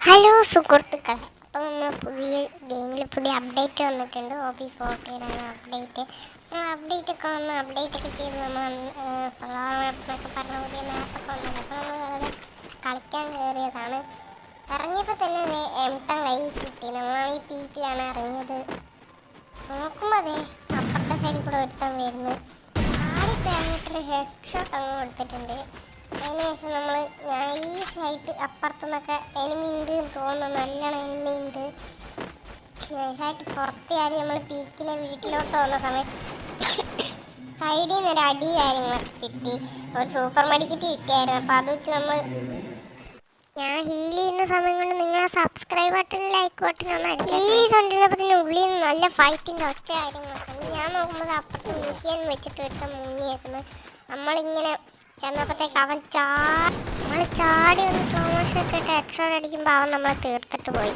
Hello സുഹൃത്തുക്കളെ, അപ്പോൾ നമ്മൾ പുതിയ അപ്ഡേറ്റ് വന്നിട്ടുണ്ട്. OP40 update. അപ്ഡേറ്റൊക്കെ വന്ന് അപ്ഡേറ്റൊക്കെ ചെയ്ത് നമ്മൾ സോളാർ മാപ്പ് പറഞ്ഞ പുതിയ മാപ്പൊക്കെ വന്നത്. അപ്പോൾ നമ്മൾ വെറുതെ കളിക്കാൻ കയറിയതാണ്. ഇറങ്ങിയപ്പോൾ തന്നെ എംട്ടം കൈ കിട്ടി. നമ്മളാണ് ഈ പീക്കിലാണ് ഇറങ്ങിയത്. നോക്കുമ്പോൾ അതെ അപ്പുറത്തെ സൈഡിൽ കൂടെ ഒരുത്തം വരുന്നു. ആദ്യത്തെ അങ്ങോട്ടൊരു ഹെഡ് ഷോട്ട് അങ്ങ് കൊടുത്തിട്ടുണ്ട്. അതിനുശേഷം ഞാൻ ഈ സൈഡ് അപ്പുറത്തുനിന്നൊക്കെ എനിമി ഉണ്ട് എന്ന് തോന്നുന്നു. നല്ലോണം എനിമി ഉണ്ട്. നൈസായിട്ട് പുറത്തിയാടി നമ്മൾ പീക്കിലെ വീട്ടിലോട്ട് വന്ന സമയത്ത് സൈഡിൽ നിന്ന് ഒരു അടി കാര്യങ്ങളൊക്കെ കിട്ടി. ഒരു സൂപ്പർ മെഡിക്കറ്റ് കിട്ടിയായിരുന്നു. അപ്പോൾ അത് വെച്ച് ഞാൻ ഹീൽ ചെയ്യുന്ന സമയം കൊണ്ട് നിങ്ങളെ സബ്സ്ക്രൈബ് ബട്ടനും ലൈക്ക് ബട്ടനും ഒന്ന് അടിച്ചു. ഹീൽ ചെയ്തുകൊണ്ടിരുന്നപ്പോൾ തന്നെ ഉള്ളിൽ നിന്ന് നല്ല ഫൈറ്റിൻ്റെ ഒച്ച കാര്യങ്ങളൊക്കെ ഉണ്ട്. ഞാൻ നോക്കുമ്പോൾ അപ്പുറത്ത് മ്യൂസിയം വെച്ചിട്ട് എടുത്ത മുങ്ങിയേക്കുന്നത്. നമ്മളിങ്ങനെ ചെന്നപ്പോഴത്തേക്ക് അവൻ ചാടി വന്ന് സ്ലോ മോഷൻ ഒക്കെ ഇട്ട് ഹെഡ് ഷോട്ട് അടിക്കുമ്പോൾ അവൻ നമ്മളെ തീർത്തിട്ട് പോയി.